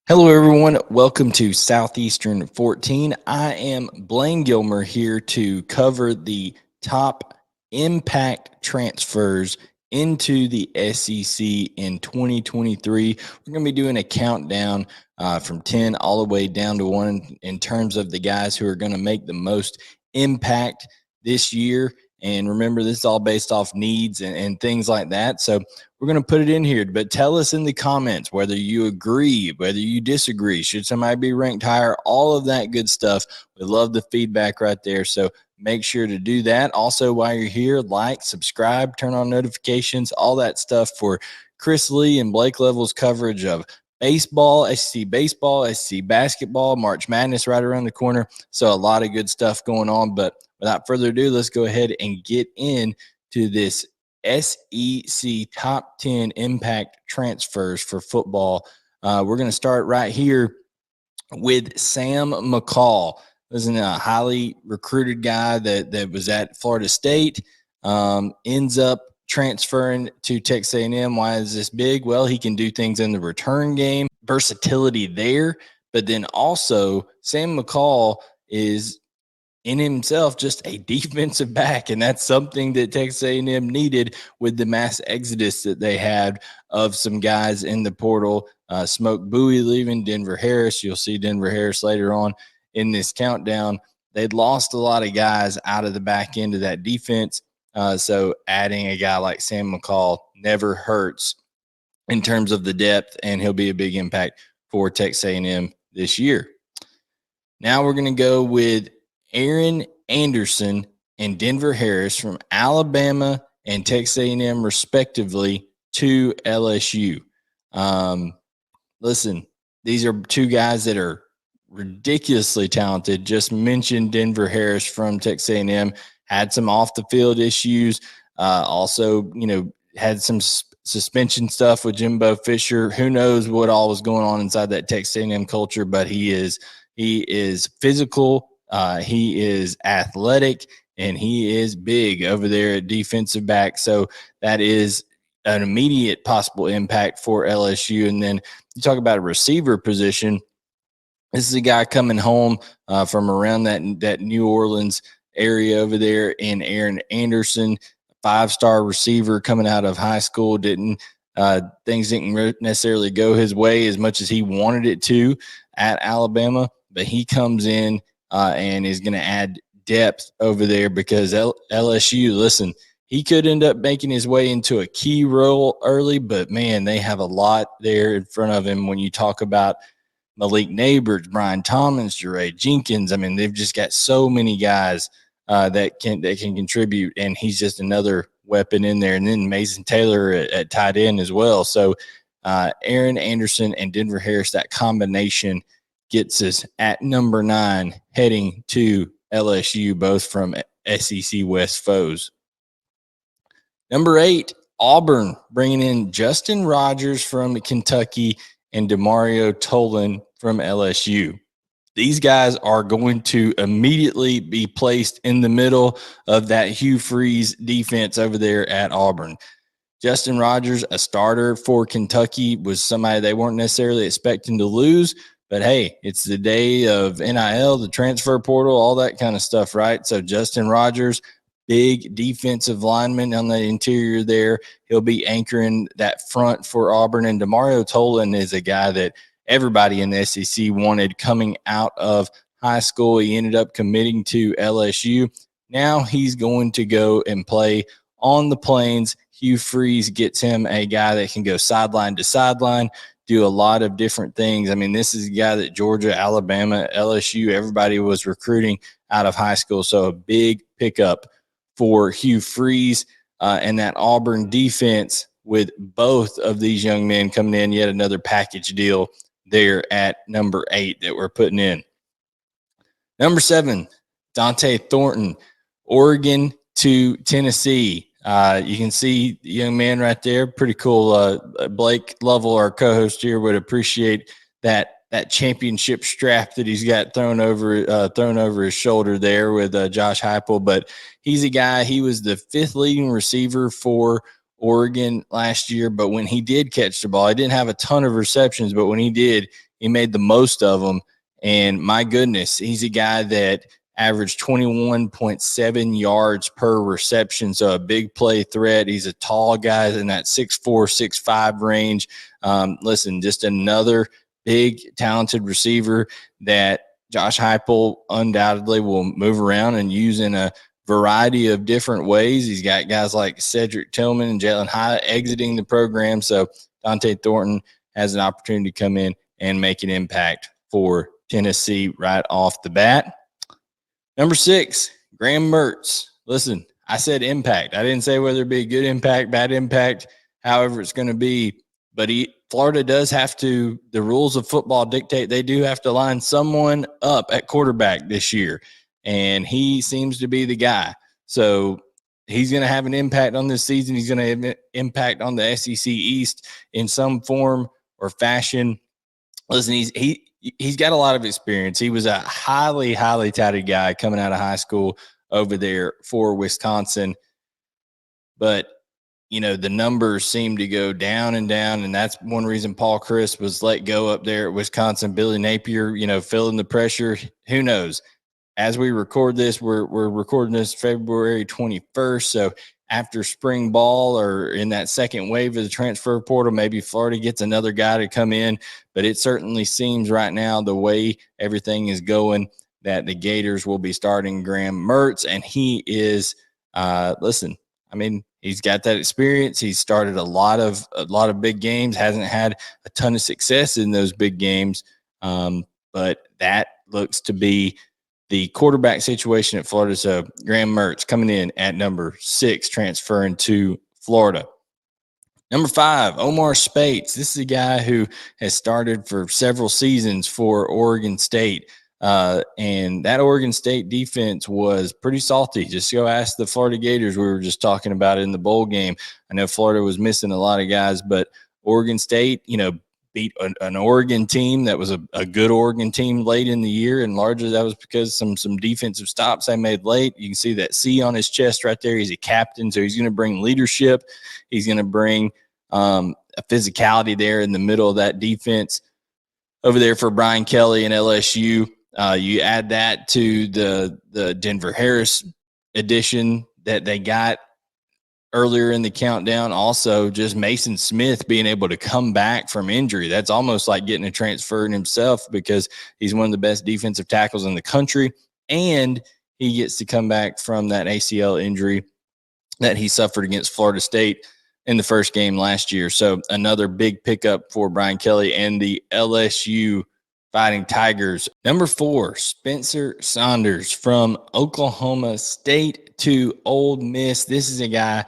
Hello, everyone. Welcome to Southeastern 14. I am Blayne Gilmer here to cover the top impact transfers into the SEC in 2023. We're going to be doing a countdown from 10 all the way down to 1 in terms of the guys who are going to make the most impact this year. And remember, this is all based off needs and things like that. So we're going to put it in here, but tell us in the comments whether you agree, whether you disagree. Should somebody be ranked higher? All of that good stuff. We love the feedback right there. So make sure to do that. Also, while you're here, like, subscribe, turn on notifications, all that stuff for Chris Lee and Blake Level's coverage of baseball, SEC basketball, March Madness right around the corner. So a lot of good stuff going on. But without further ado, let's go ahead and get into this SEC top 10 impact transfers for football. We're going to start right here with Sam McCall. This is a highly recruited guy that was at Florida State, ends up transferring to Texas A&M. Why is this big? Well, he can do things in the return game, versatility there, but then also Sam McCall is in himself just a defensive back, and that's something that Texas A&M needed with the mass exodus that they had of some guys in the portal. Smoke Bowie leaving, Denver Harris. You'll see Denver Harris later on in this countdown. They'd lost a lot of guys out of the back end of that defense, so adding a guy like Sam McCall never hurts in terms of the depth, and he'll be a big impact for Texas A&M this year. Now we're going to go with Aaron Anderson and Denver Harris from Alabama and Texas A&M respectively to LSU. Listen, these are two guys that are ridiculously talented. Just mentioned Denver Harris from Texas A&M, had some off the field issues. Also, had some suspension stuff with Jimbo Fisher. Who knows what all was going on inside that Texas A&M culture, but he is physical. He is athletic, and he is big over there at defensive back. So that is an immediate possible impact for LSU. And then you talk about a receiver position. This is a guy coming home from around that New Orleans area over there in Aaron Anderson, 5-star receiver coming out of high school. Things didn't necessarily go his way as much as he wanted it to at Alabama, but he comes in and is going to add depth over there because LSU, listen, he could end up making his way into a key role early, but, man, they have a lot there in front of him when you talk about Malik Neighbors, Brian Thomas, Jeray Jenkins. I mean, they've just got so many guys that can contribute, and he's just another weapon in there. And then Mason Taylor at tight end as well. So Aaron Anderson and Denver Harris, that combination gets us at number 9 heading to LSU, both from SEC West foes. Number 8, Auburn, bringing in Justin Rogers from Kentucky and Demario Tolan from LSU. These guys are going to immediately be placed in the middle of that Hugh Freeze defense over there at Auburn. Justin Rogers, a starter for Kentucky, was somebody they weren't necessarily expecting to lose. But, hey, it's the day of NIL, the transfer portal, all that kind of stuff, right? So Justin Rogers, big defensive lineman on the interior there. He'll be anchoring that front for Auburn. And Demario Tolan is a guy that everybody in the SEC wanted coming out of high school. He ended up committing to LSU. Now he's going to go and play on the Plains. Hugh Freeze gets him a guy that can go sideline to sideline, do a lot of different things. I mean, this is a guy that Georgia, Alabama, LSU, everybody was recruiting out of high school. So a big pickup for Hugh Freeze and that Auburn defense with both of these young men coming in. Yet another package deal there at number 8 that we're putting in. Number 7, Dante Thornton, Oregon to Tennessee. You can see the young man right there. Pretty cool. Blake Lovell, our co-host here, would appreciate that championship strap that he's got thrown over his shoulder there with Josh Heupel. But he's a guy. He was the 5th leading receiver for Oregon last year, but when he did catch the ball, he didn't have a ton of receptions, but when he did, he made the most of them. And my goodness, he's a guy that averaged 21.7 yards per reception. So a big play threat. He's a tall guy in that 6'4", 6'5" range. Listen, just another big, talented receiver that Josh Heupel undoubtedly will move around and use in a variety of different ways. He's got guys like Cedric Tillman and Jalen Hyatt exiting the program. So Dante Thornton has an opportunity to come in and make an impact for Tennessee right off the bat. Number 6, Graham Mertz. Listen, I said impact. I didn't say whether it be a good impact, bad impact, however it's going to be. But Florida does have to, the rules of football dictate they do have to line someone up at quarterback this year. And he seems to be the guy. So he's going to have an impact on this season. He's going to have an impact on the SEC East in some form or fashion. Listen, he's got a lot of experience. He was a highly, highly touted guy coming out of high school over there for Wisconsin. But, you know, the numbers seem to go down and down, and that's one reason Paul Chryst was let go up there at Wisconsin. Billy Napier, you know, feeling the pressure. Who knows? As we record this, we're recording this February 21st. So after spring ball or in that second wave of the transfer portal, maybe Florida gets another guy to come in. But it certainly seems right now, the way everything is going, that the Gators will be starting Graham Mertz. And he is, listen, I mean, he's got that experience. He's started a lot of big games, hasn't had a ton of success in those big games. But that looks to be the quarterback situation at Florida. So Graham Mertz coming in at number 6, transferring to Florida. Number 5, Omar Speights. This is a guy who has started for several seasons for Oregon State. And that Oregon State defense was pretty salty. Just go ask the Florida Gators. We were just talking about it in the bowl game. I know Florida was missing a lot of guys, but Oregon State, you know, beat an Oregon team that was a good Oregon team late in the year, and largely that was because some defensive stops they made late. You can see that C on his chest right there. He's a captain, so he's going to bring leadership. He's going to bring a physicality there in the middle of that defense over there for Brian Kelly and LSU. You add that to the Denver Harris addition that they got earlier in the countdown. Also, just Mason Smith being able to come back from injury. That's almost like getting a transfer in himself, because he's one of the best defensive tackles in the country, and he gets to come back from that ACL injury that he suffered against Florida State in the first game last year. So another big pickup for Brian Kelly and the LSU Fighting Tigers. Number 4, Spencer Saunders from Oklahoma State to Ole Miss. This is a guy,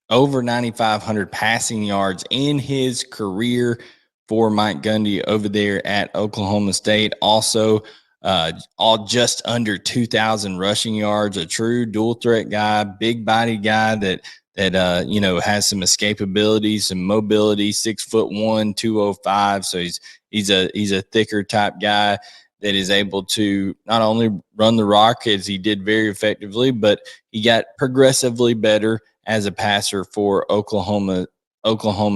over 9,500 passing yards in his career for Mike Gundy over there at Oklahoma State. Also, all just under 2,000 rushing yards, a true dual threat guy, big body guy that you know, has some escapability, some mobility, 6'1", 205. So he's a thicker type guy that is able to not only run the rock as he did very effectively, but he got progressively better as a passer for Oklahoma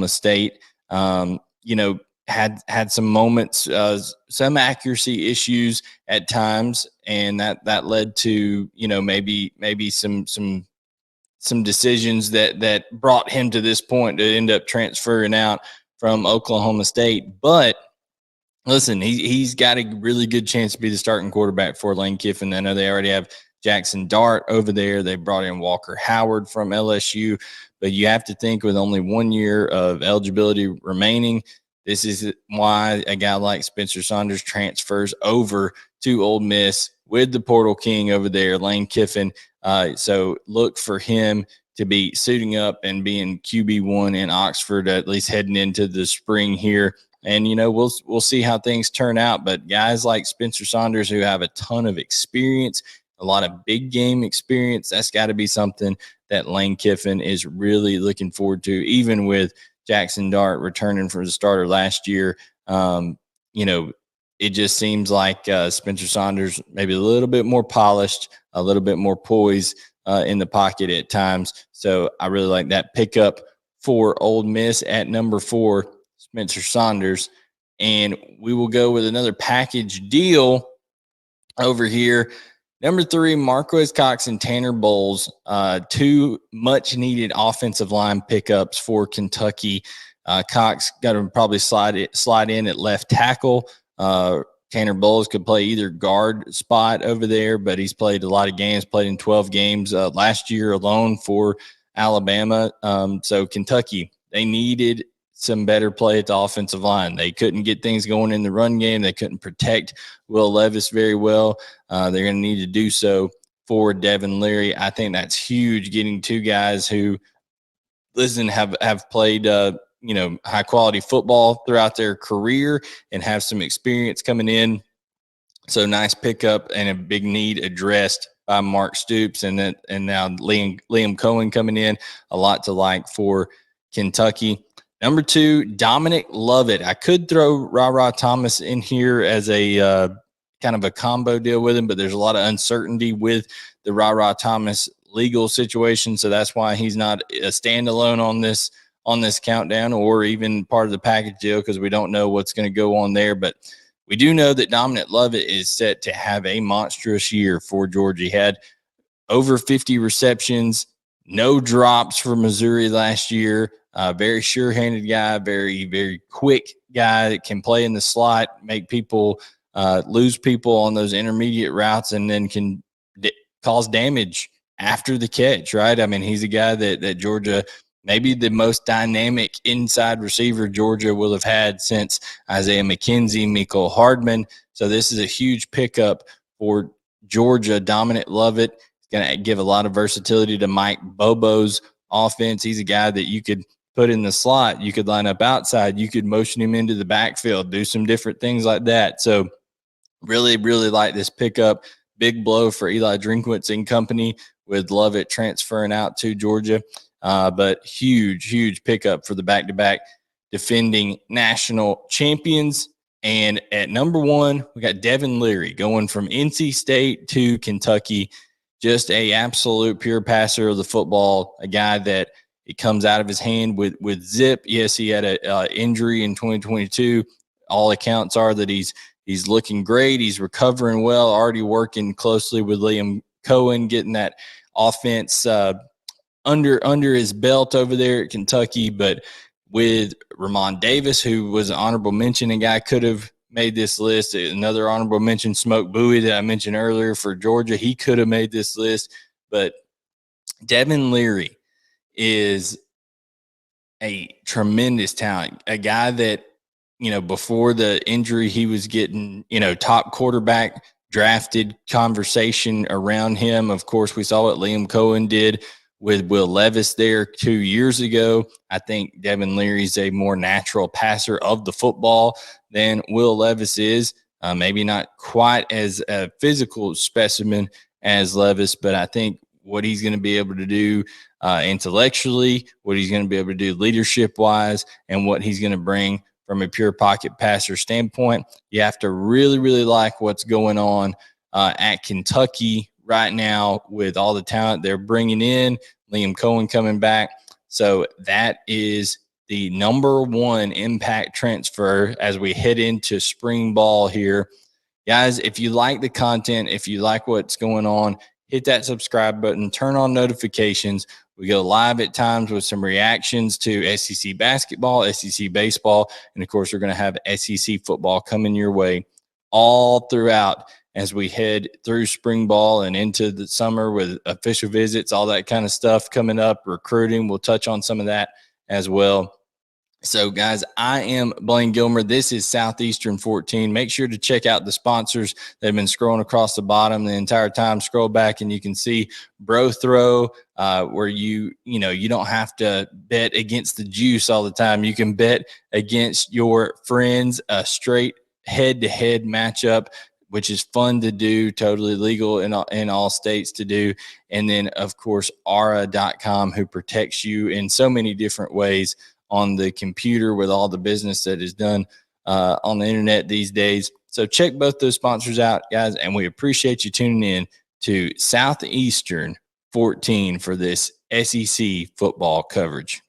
State. You know, had some moments, some accuracy issues at times, and that led to, you know, maybe some decisions that brought him to this point to end up transferring out from Oklahoma State. But listen, he's got a really good chance to be the starting quarterback for Lane Kiffin. I know they already have Jackson Dart over there. They brought in Walker Howard from LSU. But you have to think, with only 1 year of eligibility remaining, this is why a guy like Spencer Saunders transfers over to Ole Miss with the portal king over there, Lane Kiffin. So look for him to be suiting up and being QB1 in Oxford, at least heading into the spring here. And, you know, we'll see how things turn out. But guys like Spencer Saunders, who have a ton of experience, a lot of big game experience, that's got to be something that Lane Kiffin is really looking forward to, even with Jackson Dart returning from the starter last year. You know, it just seems like Spencer Saunders maybe a little bit more polished, a little bit more poised in the pocket at times. So I really like that pickup for Ole Miss at number 4, Spencer Saunders. And we will go with another package deal over here. Number 3, Marquise Cox and Tanner Bowles, 2 much-needed offensive line pickups for Kentucky. Cox got to probably slide in at left tackle. Tanner Bowles could play either guard spot over there, but he's played a lot of games, played in 12 games last year alone for Alabama. So Kentucky, they needed some better play at the offensive line. They couldn't get things going in the run game. They couldn't protect Will Levis very well. They're going to need to do so for Devin Leary. I think that's huge, getting 2 guys who, have played high quality football throughout their career and have some experience coming in. So nice pickup and a big need addressed by Mark Stoops, and now Liam Cohen coming in. A lot to like for Kentucky. Number 2, Dominic Lovett. I could throw Ra Thomas in here as a kind of a combo deal with him, but there's a lot of uncertainty with the Ra Thomas legal situation, so that's why he's not a standalone on this countdown or even part of the package deal, because we don't know what's going to go on there. But we do know that Dominic Lovett is set to have a monstrous year for Georgia. He had over 50 receptions, no drops for Missouri last year. Very sure-handed guy, very, very quick guy that can play in the slot, make people lose people on those intermediate routes, and then can cause damage after the catch, right? I mean, he's a guy that Georgia, maybe the most dynamic inside receiver Georgia will have had since Isaiah McKenzie, McCall Hardman. So this is a huge pickup for Georgia. Dominic Lovett is going to give a lot of versatility to Mike Bobo's offense. He's a guy that you could put in the slot. You could line up outside. You could motion him into the backfield, do some different things like that. So really, really like this pickup. Big blow for Eli Drinkwitz and company with Lovett transferring out to Georgia. But huge pickup for the back-to-back defending national champions. And at number 1, we got Devin Leary going from NC State to Kentucky. Just a absolute pure passer of the football, a guy that it comes out of his hand with zip. Yes, he had a injury in 2022. All accounts are that he's looking great. He's recovering well, already working closely with Liam Cohen, getting that offense under his belt over there at Kentucky. But with Ramon Davis, who was an honorable mention, a guy could have made this list. Another honorable mention, Smoke Bowie, that I mentioned earlier for Georgia. He could have made this list. But Devin Leary is a tremendous talent, a guy that, before the injury, he was getting, top quarterback drafted conversation around him. Of course, we saw what Liam Cohen did with Will Levis there 2 years ago. I think Devin Leary's a more natural passer of the football than Will Levis is. Maybe not quite as a physical specimen as Levis, but I think what he's going to be able to do intellectually, what he's going to be able to do leadership-wise, and what he's going to bring from a pure pocket passer standpoint. You have to really, really like what's going on at Kentucky right now with all the talent they're bringing in, Liam Cohen coming back. So that is the number 1 impact transfer as we head into spring ball here. Guys, if you like the content, if you like what's going on, hit that subscribe button, turn on notifications. We go live at times with some reactions to SEC basketball, SEC baseball, and, of course, we're going to have SEC football coming your way all throughout as we head through spring ball and into the summer with official visits, all that kind of stuff coming up, recruiting. We'll touch on some of that as well. So, guys, I am Blayne Gilmer. This is Southeastern 14. Make sure to check out the sponsors that have been scrolling across the bottom the entire time. Scroll back and you can see Bro Throw, where you don't have to bet against the juice all the time. You can bet against your friends, a straight head-to-head matchup, which is fun to do, totally legal in all states to do. And then, of course, Ara.com, who protects you in so many different ways on the computer with all the business that is done on the internet these days. So check both those sponsors out, guys, and we appreciate you tuning in to Southeastern 14 for this SEC football coverage.